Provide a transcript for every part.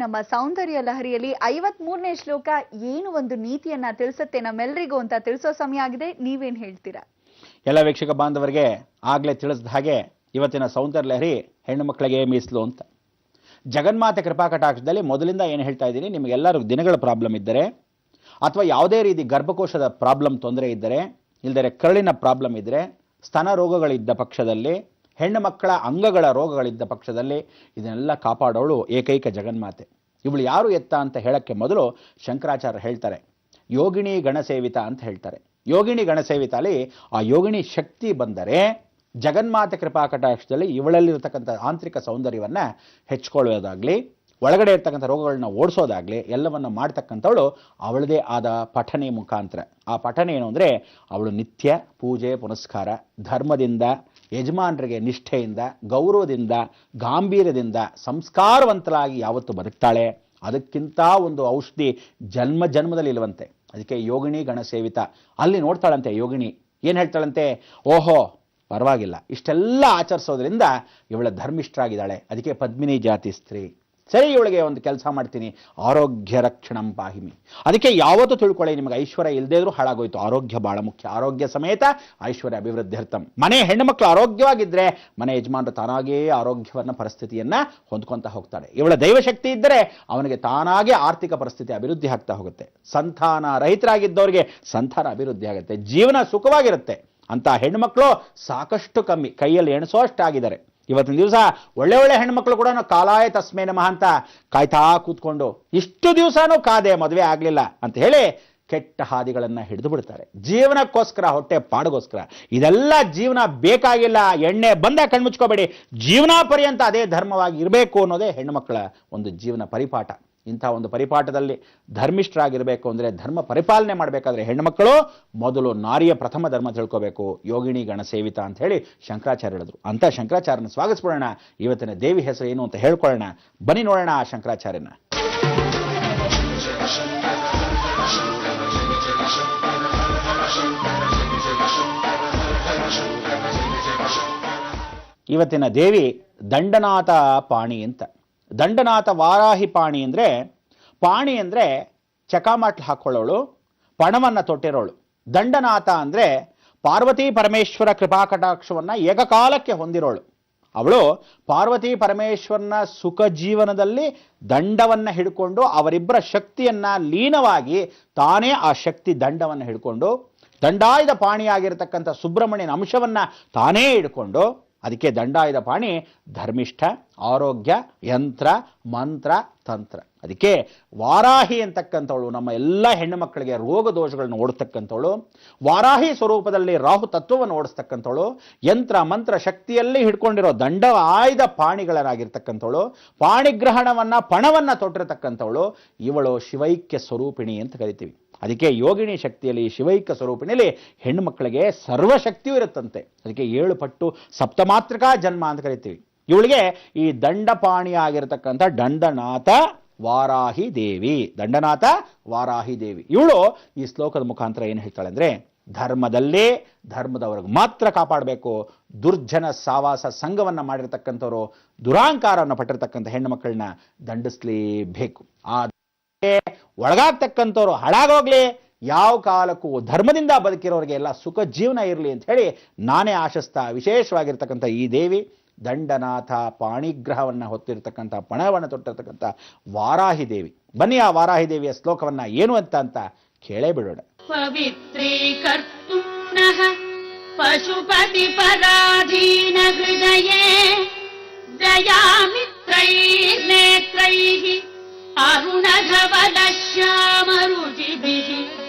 ನಮ್ಮ ಸೌಂದರ್ಯ ಲಹರಿಯಲ್ಲಿ 53ನೇ ಶ್ಲೋಕ ಏನು ಒಂದು ನೀತಿಯನ್ನ ತಿಳಿಸುತ್ತೆ ನಮ್ಮೆಲ್ಲರಿಗೂ ಅಂತ ತಿಳಿಸೋ ಸಮಯ ಆಗಿದೆ. ನೀವೇನ್ ಹೇಳ್ತೀರಾ? ಎಲ್ಲ ವೀಕ್ಷಕ ಬಾಂಧವರಿಗೆ ಆಗ್ಲೇ ತಿಳಿಸಿದ ಹಾಗೆ ಇವತ್ತಿನ ಸೌಂದರ್ಯ ಲಹರಿ ಹೆಣ್ಣು ಮಕ್ಕಳಿಗೆ ಮೀಸಲು ಅಂತ. ಜಗನ್ಮಾತೆ ಕೃಪಾಕಟಾಕ್ಷದಲ್ಲಿ ಮೊದಲಿಂದ ಏನು ಹೇಳ್ತಾ ಇದ್ದೀನಿ, ನಿಮಗೆಲ್ಲರಿಗೂ ದಿನಗಳ ಪ್ರಾಬ್ಲಮ್ ಇದ್ದರೆ ಅಥವಾ ಯಾವುದೇ ರೀತಿ ಗರ್ಭಕೋಶದ ಪ್ರಾಬ್ಲಮ್ ತೊಂದರೆ ಇದ್ದರೆ, ಇಲ್ಲದರೆ ಕರುಳಿನ ಪ್ರಾಬ್ಲಮ್ ಇದ್ದರೆ, ಸ್ತನ ರೋಗಗಳಿದ್ದ ಪಕ್ಷದಲ್ಲಿ, ಹೆಣ್ಣು ಮಕ್ಕಳ ಅಂಗಗಳ ರೋಗಗಳಿದ್ದ ಪಕ್ಷದಲ್ಲಿ ಇದನ್ನೆಲ್ಲ ಕಾಪಾಡೋಳು ಏಕೈಕ ಜಗನ್ಮಾತೆ. ಇವಳು ಯಾರು ಎತ್ತ ಅಂತ ಹೇಳಕ್ಕೆ ಮೊದಲು ಶಂಕರಾಚಾರ್ಯ ಹೇಳ್ತಾರೆ, ಯೋಗಿಣಿ ಗಣಸೇವಿತ ಅಂತ ಹೇಳ್ತಾರೆ. ಯೋಗಿಣಿ ಗಣಸೇವಿತ ಅಲ್ಲಿ ಆ ಯೋಗಿಣಿ ಶಕ್ತಿ ಬಂದರೆ ಜಗನ್ಮಾತೆ ಕೃಪಾಕಟಾಕ್ಷದಲ್ಲಿ ಇವಳಲ್ಲಿರತಕ್ಕಂಥ ಆಂತರಿಕ ಸೌಂದರ್ಯವನ್ನು ಹೆಚ್ಚಿಕೊಳ್ಳೋದಾಗಲಿ, ಒಳಗಡೆ ಇರ್ತಕ್ಕಂಥ ರೋಗಗಳನ್ನ ಓಡಿಸೋದಾಗಲಿ ಎಲ್ಲವನ್ನು ಮಾಡ್ತಕ್ಕಂಥವಳು ಅವಳದೇ ಆದ ಪಠನೆ ಮುಖಾಂತರ. ಆ ಪಠನೆ ಏನು ಅಂದರೆ, ಅವಳು ನಿತ್ಯ ಪೂಜೆ ಪುನಸ್ಕಾರ, ಧರ್ಮದಿಂದ, ಯಜಮಾನರಿಗೆ ನಿಷ್ಠೆಯಿಂದ, ಗೌರವದಿಂದ, ಗಾಂಭೀರ್ಯದಿಂದ ಸಂಸ್ಕಾರವಂತರಾಗಿ ಯಾವತ್ತು ಬದುಕ್ತಾಳೆ. ಅದಕ್ಕಿಂತ ಒಂದು ಔಷಧಿ ಜನ್ಮ ಜನ್ಮದಲ್ಲಿ ಇಲ್ವಂತೆ. ಅದಕ್ಕೆ ಯೋಗಿಣಿ ಗಣಸೇವಿತ. ಅಲ್ಲಿ ನೋಡ್ತಾಳಂತೆ ಯೋಗಿಣಿ, ಏನು ಹೇಳ್ತಾಳಂತೆ, ಓಹೋ ಪರವಾಗಿಲ್ಲ ಇಷ್ಟೆಲ್ಲ ಆಚರಿಸೋದ್ರಿಂದ ಇವಳ ಧರ್ಮಿಷ್ಠರಾಗಿದ್ದಾಳೆ, ಅದಕ್ಕೆ ಪದ್ಮಿನಿ ಜಾತಿ ಸ್ತ್ರೀ. ಸರಿ, ಇವಳಿಗೆ ಒಂದು ಕೆಲಸ ಮಾಡ್ತೀನಿ, ಆರೋಗ್ಯ ರಕ್ಷಣಂ ಪಾಹಿಮಿ. ಅದಕ್ಕೆ ಯಾವತ್ತೂ ತಿಳ್ಕೊಳ್ಳಿ, ನಿಮಗೆ ಐಶ್ವರ್ಯ ಇಲ್ಲದೇ ಇದ್ರೂ ಹಾಳಾಗೋಯ್ತು, ಆರೋಗ್ಯ ಬಹಳ ಮುಖ್ಯ. ಆರೋಗ್ಯ ಸಮೇತ ಐಶ್ವರ್ಯ ಅಭಿವೃದ್ಧಿರ್ಥಂ. ಮನೆ ಹೆಣ್ಣು ಮಕ್ಕಳು ಆರೋಗ್ಯವಾಗಿದ್ದರೆ ಮನೆ ಯಜಮಾನರು ತಾನಾಗೇ ಆರೋಗ್ಯವನ್ನು ಪರಿಸ್ಥಿತಿಯನ್ನು ಹೊಂದ್ಕೊತಾ ಹೋಗ್ತಾಳೆ. ಇವಳ ದೈವಶಕ್ತಿ ಇದ್ದರೆ ಅವನಿಗೆ ತಾನಾಗೇ ಆರ್ಥಿಕ ಪರಿಸ್ಥಿತಿ ಅಭಿವೃದ್ಧಿ ಆಗ್ತಾ ಹೋಗುತ್ತೆ. ಸಂತಾನ ರಹಿತರಾಗಿದ್ದವರಿಗೆ ಸಂತಾನ ಅಭಿವೃದ್ಧಿ ಆಗುತ್ತೆ, ಜೀವನ ಸುಖವಾಗಿರುತ್ತೆ. ಅಂತ ಹೆಣ್ಣುಮಕ್ಕಳು ಸಾಕಷ್ಟು ಕಮ್ಮಿ, ಕೈಯಲ್ಲಿ ಎಣಿಸೋ ಅಷ್ಟಾಗಿದ್ದಾರೆ. ಇವತ್ತಿನ ದಿವಸ ಒಳ್ಳೆ ಒಳ್ಳೆ ಹೆಣ್ಮಕ್ಳು ಕೂಡ ಕಾಲಾಯ ತಸ್ಮೇ ನಮಃ ಅಂತ ಕಾಯ್ತಾ ಕೂತ್ಕೊಂಡು ಇಷ್ಟು ದಿವಸನೂ ಕಾದೆ ಮದುವೆ ಆಗಲಿಲ್ಲ ಅಂತ ಹೇಳಿ ಕೆಟ್ಟ ಹಾದಿಗಳನ್ನು ಹಿಡಿದು ಬಿಡ್ತಾರೆ. ಜೀವನಕ್ಕೋಸ್ಕರ, ಹೊಟ್ಟೆ ಪಾಡಿಗೋಸ್ಕರ. ಇದೆಲ್ಲ ಜೀವನ ಬೇಕಾಗಿಲ್ಲ. ಎಣ್ಣೆ ಬಂದ ಕಣ್ಮುಚ್ಕೋಬೇಡಿ, ಜೀವನ ಪರ್ಯಂತ ಅದೇ ಧರ್ಮವಾಗಿ ಇರಬೇಕು ಅನ್ನೋದೇ ಹೆಣ್ಣುಮಕ್ಕಳ ಒಂದು ಜೀವನ ಪರಿಪಾಠ. ಇಂಥ ಒಂದು ಪರಿಪಾಠದಲ್ಲಿ ಧರ್ಮಿಷ್ಠರಾಗಿರಬೇಕು ಅಂದರೆ, ಧರ್ಮ ಪರಿಪಾಲನೆ ಮಾಡಬೇಕಾದ್ರೆ ಹೆಣ್ಣುಮಕ್ಕಳು ಮೊದಲು ನಾರಿಯ ಪ್ರಥಮ ಧರ್ಮ ತಿಳ್ಕೋಬೇಕು. ಯೋಗಿಣಿ ಗಣಸೇವಿತ ಅಂತ ಹೇಳಿ ಶಂಕರಾಚಾರ್ಯ ಹೇಳಿದ್ರು. ಅಂತ ಶಂಕರಾಚಾರ್ಯನ ಸ್ವಾಗತಿಸ್ಕೊಳ್ಳೋಣ. ಇವತ್ತಿನ ದೇವಿ ಹೆಸರು ಏನು ಅಂತ ಹೇಳ್ಕೊಳ್ಳೋಣ. ಬನ್ನಿ ನೋಡೋಣ ಆ ಶಂಕರಾಚಾರ್ಯನ. ಇವತ್ತಿನ ದೇವಿ ದಂಡನಾಥ ಪಾಣಿ ಅಂತ. ದಂಡನಾಥ ವಾರಾಹಿ ಪಾಣಿ ಅಂದರೆ, ಪಾಣಿ ಅಂದರೆ ಚಕಾಮಾಟ್ಲು ಹಾಕ್ಕೊಳ್ಳೋಳು, ಪಣವನ್ನು ತೊಟ್ಟಿರೋಳು. ದಂಡನಾಥ ಅಂದರೆ ಪಾರ್ವತಿ ಪರಮೇಶ್ವರ ಕೃಪಾಕಟಾಕ್ಷವನ್ನು ಏಕಕಾಲಕ್ಕೆ ಹೊಂದಿರೋಳು. ಅವಳು ಪಾರ್ವತಿ ಪರಮೇಶ್ವರನ ಸುಖ ಜೀವನದಲ್ಲಿ ದಂಡವನ್ನು ಹಿಡ್ಕೊಂಡು ಅವರಿಬ್ಬರ ಶಕ್ತಿಯನ್ನು ಲೀನವಾಗಿ ತಾನೇ ಆ ಶಕ್ತಿ ದಂಡವನ್ನು ಹಿಡ್ಕೊಂಡು, ದಂಡಾಯುಧ ಪಾಣಿಯಾಗಿರ್ತಕ್ಕಂಥ ಸುಬ್ರಹ್ಮಣ್ಯನ ಅಂಶವನ್ನು ತಾನೇ ಹಿಡ್ಕೊಂಡು, ಅದಕ್ಕೆ ದಂಡಾಯುಧ ಪಾಣಿ ಧರ್ಮಿಷ್ಠ, ಆರೋಗ್ಯ, ಯಂತ್ರ, ಮಂತ್ರ, ತಂತ್ರ. ಅದಕ್ಕೆ ವಾರಾಹಿ ಅಂತಕ್ಕಂಥವಳು ನಮ್ಮ ಎಲ್ಲ ಹೆಣ್ಣು ಮಕ್ಕಳಿಗೆ ರೋಗ ದೋಷಗಳನ್ನು ಓಡಿಸ್ತಕ್ಕಂಥವಳು, ವಾರಾಹಿ ಸ್ವರೂಪದಲ್ಲಿ ರಾಹು ತತ್ವವನ್ನು ಓಡಿಸ್ತಕ್ಕಂಥವಳು, ಯಂತ್ರ ಮಂತ್ರ ಶಕ್ತಿಯಲ್ಲಿ ಹಿಡ್ಕೊಂಡಿರೋ ದಂಡ ಆಯುಧ ಪಾಣಿಗಳಾಗಿರ್ತಕ್ಕಂಥವಳು, ಪಾಣಿಗ್ರಹಣವನ್ನು ಪಣವನ್ನು ತೊಟ್ಟಿರತಕ್ಕಂಥವಳು. ಇವಳು ಶಿವೈಕ್ಯ ಸ್ವರೂಪಿಣಿ ಅಂತ ಕರಿತೀವಿ. ಅದಕ್ಕೆ ಯೋಗಿಣಿ ಶಕ್ತಿಯಲ್ಲಿ, ಶಿವೈಕ್ಯ ಸ್ವರೂಪಿಣಿಯಲ್ಲಿ ಹೆಣ್ಣು ಮಕ್ಕಳಿಗೆ ಸರ್ವಶಕ್ತಿಯೂ ಇರುತ್ತಂತೆ. ಅದಕ್ಕೆ 7 ಪಟ್ಟು ಸಪ್ತಮಾತ್ರಿಕಾ ಜನ್ಮ ಅಂತ ಕರಿತೀವಿ. ಇವಳಿಗೆ ಈ ದಂಡಪಾಣಿ ಆಗಿರತಕ್ಕಂಥ ದಂಡನಾಥ ವಾರಾಹಿ ದೇವಿ, ದಂಡನಾಥ ವಾರಾಹಿ ದೇವಿ. ಇವಳು ಈ ಶ್ಲೋಕದ ಮುಖಾಂತರ ಏನು ಹೇಳ್ತಾಳೆ ಅಂದರೆ, ಧರ್ಮದಲ್ಲೇ ಧರ್ಮದವರೆಗೂ ಮಾತ್ರ ಕಾಪಾಡಬೇಕು. ದುರ್ಜನ ಸಾವಾಸ ಸಂಘವನ್ನು ಮಾಡಿರ್ತಕ್ಕಂಥವ್ರು, ದುರಾಂಕಾರವನ್ನು ಪಟ್ಟಿರ್ತಕ್ಕಂಥ ಹೆಣ್ಣು ಮಕ್ಕಳನ್ನ ದಂಡಿಸಲೇಬೇಕು. ಆ ಒಳಗಾಗ್ತಕ್ಕಂಥವ್ರು ಹಾಳಾಗೋಗ್ಲಿ, ಯಾವ ಕಾಲಕ್ಕೂ ಧರ್ಮದಿಂದ ಬದುಕಿರೋರಿಗೆ ಎಲ್ಲ ಸುಖ ಜೀವನ ಇರಲಿ ಅಂತ ಹೇಳಿ ನಾನೇ ಆಶಿಸ್ತಾ, ವಿಶೇಷವಾಗಿರ್ತಕ್ಕಂಥ ಈ ದೇವಿ ದಂಡನಾಥ ಪಾಣಿಗ್ರಹವನ್ನು ಹೊತ್ತಿರ್ತಕ್ಕಂಥ, ಪಣವನ್ನು ತೊಟ್ಟಿರ್ತಕ್ಕಂಥ ವಾರಾಹಿ ದೇವಿ. ಬನ್ನಿ ಆ ವಾರಾಹಿ ದೇವಿಯ ಶ್ಲೋಕವನ್ನ ಏನು ಅಂತ ಕೇಳೇ ಬಿಡೋಣ. ಪವಿತ್ರೀಕರ್ತುನಃ ಪಶುಪತಿ ಪರಾಧೀನ ಹೃದಯೇ ದಯಾಮಿತ್ರೈರ್ ನೇತ್ರೈಃ ಅರುಣಧವಲ ಶ್ಯಾಮರುಚಿಭಿಃ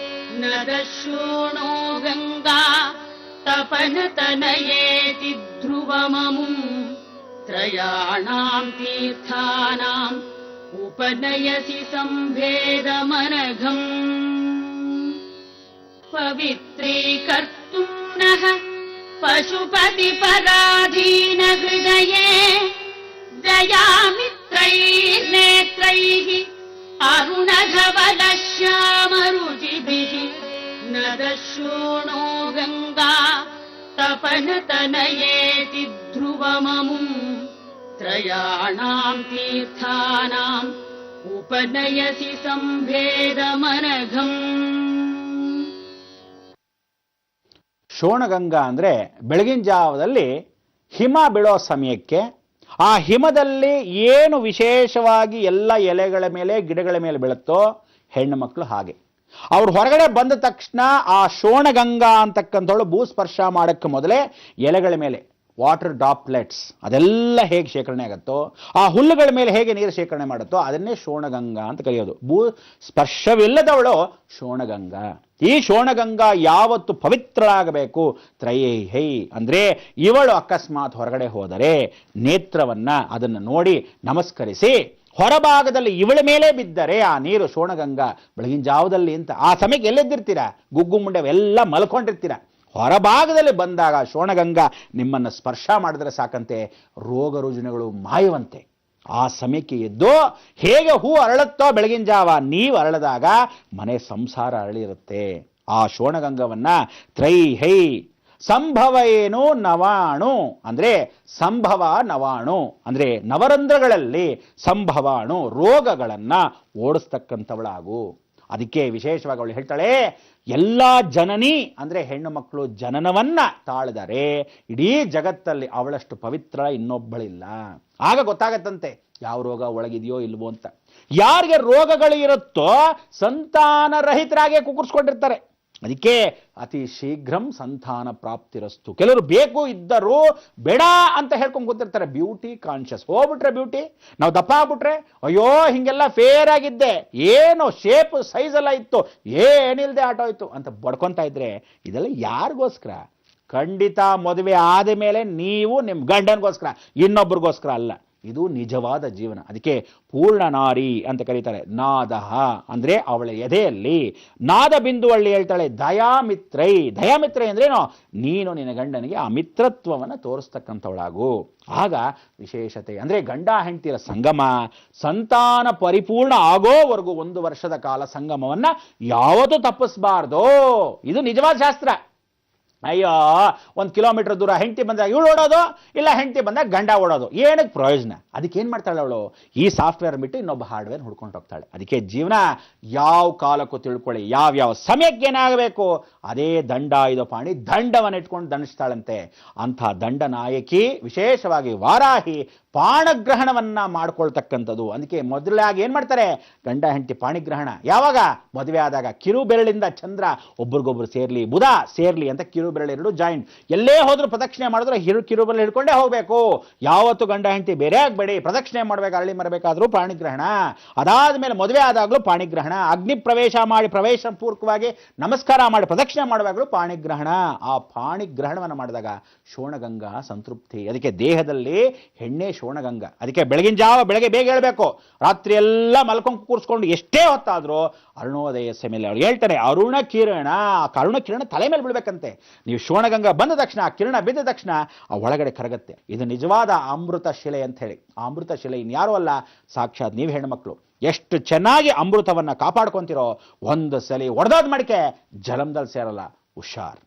ನದಶೃಣೋ ಗಂಗಾ ತಪನತನಯೇತಿ ಧ್ರುವಮಮುಂ ತ್ರಯಾಣಾಂ ತೀರ್ಥಾನಾಂ ಉಪನಯಸಿ ಸಂಭೇದಮನಘಂ. ಪವಿತ್ರೀಕರ್ತುಂ ನಃ ಪಶುಪತಿ ಪರಾಧೀನ ಹೃದಯೇ ದಯಾಮಿತ್ರೈರ್ ನೇತ್ರೈಃ ಅರುಣಧವಲ ಶ್ಯಾಮರುಚಿಭಿಃ ನದಶೃಣೋ ಗಂಗಾ ತಪನತನಯೇತಿ ಧ್ರುವಮಮುಂ ತ್ರಯಾಣಾಂ ತೀರ್ಥಾನಾಂ ಉಪನಯಸಿ ಸಂಭೇದಮನಘಂ. ಶೋಣಗಂಗಾ ಅಂದರೆ ಬೆಳಗಿನ ಜಾವದಲ್ಲಿ ಹಿಮ ಬೀಳೋ ಸಮಯಕ್ಕೆ ಆ ಹಿಮದಲ್ಲಿ ಏನು ವಿಶೇಷವಾಗಿ ಎಲ್ಲ ಎಲೆಗಳ ಮೇಲೆ ಗಿಡಗಳ ಮೇಲೆ ಬೀಳುತ್ತೋ ಹೆಣ್ಣು ಮಕ್ಕಳು ಹಾಗೆ ಅವ್ರು ಹೊರಗಡೆ ಬಂದ ತಕ್ಷಣ ಆ ಶೋಣಗಂಗಾ ಅಂತಕ್ಕಂಥವಳು ಭೂಸ್ಪರ್ಶ ಮಾಡೋಕ್ಕೆ ಮೊದಲೇ ಎಲೆಗಳ ಮೇಲೆ ವಾಟರ್ ಡ್ರಾಪ್ಲೆಟ್ಸ್ ಅದೆಲ್ಲ ಹೇಗೆ ಶೇಖರಣೆ ಆಗುತ್ತೋ, ಆ ಹುಲ್ಲುಗಳ ಮೇಲೆ ಹೇಗೆ ನೀರು ಶೇಖರಣೆ ಮಾಡುತ್ತೋ ಅದನ್ನೇ ಶೋಣಗಂಗಾ ಅಂತ ಕರೆಯೋದು. ಭೂ ಸ್ಪರ್ಶವಿಲ್ಲದವಳು ಶೋಣಗಂಗಾ. ಈ ಶೋಣಗಂಗಾ ಯಾವತ್ತು ಪವಿತ್ರಳಾಗಬೇಕು, ತ್ರಯೇಹೈ ಅಂದರೆ ಇವಳು ಅಕಸ್ಮಾತ್ ಹೊರಗಡೆ ಹೋದರೆ ನೇತ್ರವನ್ನ ಅದನ್ನು ನೋಡಿ ನಮಸ್ಕರಿಸಿ ಹೊರಭಾಗದಲ್ಲಿ ಇವಳ ಮೇಲೆ ಬಿದ್ದರೆ ಆ ನೀರು ಶೋಣಗಂಗಾ ಬೆಳಗಿನ ಜಾವದಲ್ಲಿ ಅಂತ ಆ ಸಮಯಕ್ಕೆ ಎಲ್ಲಿದ್ದಿರ್ತೀರ, ಗುಗ್ಗು ಮುಂಡೆ ಎಲ್ಲ ಮಲ್ಕೊಂಡಿರ್ತೀರ. ಹೊರಭಾಗದಲ್ಲಿ ಬಂದಾಗ ಶೋಣಗಂಗಾ ನಿಮ್ಮನ್ನು ಸ್ಪರ್ಶ ಮಾಡಿದ್ರೆ ಸಾಕಂತೆ ರೋಗ ರುಜಿನಗಳು ಮಾಯವಂತೆ. ಆ ಸಮಯಕ್ಕೆ ಎದ್ದು ಹೇಗೆ ಹೂ ಅರಳುತ್ತೋ ಬೆಳಗಿನ ಜಾವ ನೀವು ಅರಳಿದಾಗ ಮನೆ ಸಂಸಾರ ಅರಳಿರುತ್ತೆ. ಆ ಶೋಣಗಂಗವನ್ನ ತ್ರೈಹೈ ಸಂಭವ ಏನು ನವಾಣು ಅಂದ್ರೆ ಸಂಭವ ನವಾಣು ಅಂದ್ರೆ ನವರಂಧ್ರಗಳಲ್ಲಿ ಸಂಭವಾಣು ರೋಗಗಳನ್ನ ಓಡಿಸ್ತಕ್ಕಂಥವಳಾಗು. ಅದಕ್ಕೆ ವಿಶೇಷವಾಗಿ ಅವಳು ಹೇಳ್ತಾಳೆ, ಎಲ್ಲ ಜನನಿ ಅಂದ್ರೆ ಹೆಣ್ಣು ಮಕ್ಕಳು ಜನನವನ್ನ ತಾಳಿದರೆ ಇಡೀ ಜಗತ್ತಲ್ಲಿ ಅವಳಷ್ಟು ಪವಿತ್ರ ಇನ್ನೊಬ್ಬಳಿಲ್ಲ. ಆಗ ಗೊತ್ತಾಗತ್ತಂತೆ ಯಾವ ರೋಗ ಒಳಗಿದೆಯೋ ಇಲ್ವೋ ಅಂತ. ಯಾರಿಗೆ ರೋಗಗಳು ಇರುತ್ತೋ ಸಂತಾನರಹಿತರಾಗೆ ಕುಕ್ಕರ್ಸ್ಕೊಂಡಿರ್ತಾರೆ. ಅದಕ್ಕೆ ಅತಿ ಶೀಘ್ರಂ ಸಂತಾನ ಪ್ರಾಪ್ತಿರಸ್ತು. ಕೆಲವರು ಬೇಕು ಇದ್ದರೂ ಬೇಡ ಅಂತ ಹೇಳ್ಕೊಂಡು ಗೊತ್ತಿರ್ತಾರೆ. Beauty conscious. ಹೋಗ್ಬಿಟ್ರೆ ಬ್ಯೂಟಿ, ನಾವು ದಪ್ಪ ಆಗ್ಬಿಟ್ರೆ ಅಯ್ಯೋ ಹಿಂಗೆಲ್ಲ ಫೇರ್ ಆಗಿದ್ದೆ, ಏನು ಶೇಪ್ ಸೈಜ್ ಎಲ್ಲ ಇತ್ತು, ಏನಿಲ್ಲದೆ ಆಟೋಯ್ತು ಅಂತ ಬಡ್ಕೊಂತ ಇದ್ರೆ ಇದೆಲ್ಲ ಯಾರಿಗೋಸ್ಕರ? ಖಂಡಿತ ಮದುವೆ ಆದ ಮೇಲೆ ನೀವು ನಿಮ್ಮ ಗಂಡನಿಗೋಸ್ಕರ, ಇನ್ನೊಬ್ರಿಗೋಸ್ಕರ ಅಲ್ಲ. ಇದು ನಿಜವಾದ ಜೀವನ. ಅದಕ್ಕೆ ಪೂರ್ಣ ನಾರಿ ಅಂತ ಕರೀತಾರೆ. ನಾದಹ ಅಂದ್ರೆ ಅವಳ ಎದೆಯಲ್ಲಿ ನಾದ ಬಿಂದುವಳ್ಳಿ ಹೇಳ್ತಾಳೆ ದಯಾಮಿತ್ರೈ. ದಯಾಮಿತ್ರೈ ಅಂದ್ರೇನು? ನೀನು ನಿನ್ನ ಗಂಡನಿಗೆ ಆ ಮಿತ್ರತ್ವವನ್ನು ತೋರಿಸ್ತಕ್ಕಂಥವಳಾಗು. ಆಗ ವಿಶೇಷತೆ ಅಂದ್ರೆ ಗಂಡ ಹೆಂಡತಿಯ ಸಂಗಮ ಸಂತಾನ ಪರಿಪೂರ್ಣ ಆಗೋವರೆಗೂ 1 ವರ್ಷದ ಕಾಲ ಸಂಗಮವನ್ನ ಯಾವತ್ತೂ ತಪ್ಪಿಸಬಾರ್ದು. ಇದು ನಿಜವಾದ ಶಾಸ್ತ್ರ. ಅಯ್ಯೋ 1 ಕಿಲೋಮೀಟರ್ ದೂರ ಹೆಂಡತಿ ಬಂದಾಗ ಇವಳು ಓಡೋದು, ಇಲ್ಲ ಹೆಂಡತಿ ಬಂದಾಗ ಗಂಡ ಓಡೋದು, ಏನಕ್ಕೆ ಪ್ರಯೋಜನ? ಅದಕ್ಕೆ ಏನ್ ಮಾಡ್ತಾಳೆ ಅವಳು? ಈ ಸಾಫ್ಟ್ವೇರ್ ಬಿಟ್ಟು ಇನ್ನೊಬ್ಬ ಹಾರ್ಡ್ವೇರ್ ಹುಡ್ಕೊಂಡು ಹೋಗ್ತಾಳೆ. ಅದಕ್ಕೆ ಜೀವನ ಯಾವ ಕಾಲಕ್ಕೂ ತಿಳ್ಕೊಳ್ಳಿ, ಯಾವ ಸಮಯಕ್ಕೆ ಏನಾಗಬೇಕು ಅದೇ ದಂಡ ಇದು ಪಾಣಿ ದಂಡವನ್ನು ಇಟ್ಕೊಂಡು ದಂಡಿಸ್ತಾಳಂತೆ. ಅಂಥ ದಂಡ ನಾಯಕಿ ವಿಶೇಷವಾಗಿ ವಾರಾಹಿ ಪಾಣಗ್ರಹಣವನ್ನ ಮಾಡ್ಕೊಳ್ತಕ್ಕಂಥದ್ದು. ಅದಕ್ಕೆ ಮೊದಲಾಗಿ ಏನ್ ಮಾಡ್ತಾರೆ? ಗಂಡ ಹೆಂಡತಿ ಪಾಣಿಗ್ರಹಣ ಯಾವಾಗ? ಮದುವೆ ಆದಾಗ. ಕಿರು ಬೆರಳಿಂದ ಚಂದ್ರ ಒಬ್ರಿಗೊಬ್ರು ಸೇರ್ಲಿ, ಬುಧ ಸೇರ್ಲಿ ಅಂತ ಕಿರು ಬೆರಳೆರಡು ಜಾಯಿಂಟ್. ಎಲ್ಲೇ ಹೋದ್ರು ಪ್ರದಕ್ಷಿಣೆ ಮಾಡಿದ್ರೆ ಕಿರು ಬೆರಳು ಹಿಡ್ಕೊಂಡೇ ಹೋಗ್ಬೇಕು. ಯಾವತ್ತು ಗಂಡ ಹೆಂಡತಿ ಬೇರೆ ಆಗ್ಬೇಡಿ. ಪ್ರದಕ್ಷಿಣೆ ಮಾಡ್ಬೇಕು, ಅರಳಿ ಮರಬೇಕಾದ್ರೂ ಪಾಣಿಗ್ರಹಣ. ಅದಾದ್ಮೇಲೆ ಮದುವೆ ಆದಾಗ್ಲೂ ಪಾಣಿಗ್ರಹಣ. ಅಗ್ನಿ ಪ್ರವೇಶ ಮಾಡಿ ಪ್ರವೇಶ ಪೂರ್ವಕವಾಗಿ ನಮಸ್ಕಾರ ಮಾಡಿ ಪ್ರದಕ್ಷಿಣೆ ಮಾಡುವಾಗಲೂ ಪಾಣಿಗ್ರಹಣ. ಆ ಪಾಣಿಗ್ರಹಣವನ್ನು ಮಾಡಿದಾಗ ಶೋಣಗಂಗಾ ಸಂತೃಪ್ತಿ. ಅದಕ್ಕೆ ದೇಹದಲ್ಲಿ ಹೆಣ್ಣೆ ಶೋಣಗಂಗಾ. ಅದಕ್ಕೆ ಬೆಳಗಿನ ಜಾವ ಬೆಳಗ್ಗೆ ಬೇಗ ಹೇಳಬೇಕು. ರಾತ್ರಿ ಎಲ್ಲ ಮಲ್ಕೊಂಡು ಕೂರಿಸ್ಕೊಂಡು ಎಷ್ಟೇ ಹೊತ್ತಾದ್ರೂ ಅರುಣೋದಯ ಸಮಯ ಅವ್ರು ಹೇಳ್ತಾರೆ ಅರುಣ ಕಿರಣ. ಆ ಕರುಣ ಕಿರಣ ತಲೆ ಮೇಲೆ ಬೀಳ್ಬೇಕಂತೆ. ನೀವು ಶೋಣಗಂಗಾ ಬಂದ ತಕ್ಷಣ ಆ ಕಿರಣ ಬಿದ್ದ ತಕ್ಷಣ ಆ ಒಳಗಡೆ ಕರಗತ್ತೆ. ಇದು ನಿಜವಾದ ಅಮೃತ ಶಿಲೆ ಅಂತ ಹೇಳಿ. ಆ ಅಮೃತ ಶಿಲೆ ಇನ್ಯಾರು ಅಲ್ಲ, ಸಾಕ್ಷಾತ್ ನೀವು ಹೆಣ್ಮಕ್ಳು. ಎಷ್ಟು ಚೆನ್ನಾಗಿ ಅಮೃತವನ್ನ ಕಾಪಾಡ್ಕೊಂತಿರೋ, ಒಂದು ಸಲ ಒಡೆದಾದ ಮಡಿಕೆ ಜಲಂದಲ್ಲಿ ಸೇರಲ್ಲ. ಹುಷಾರ್.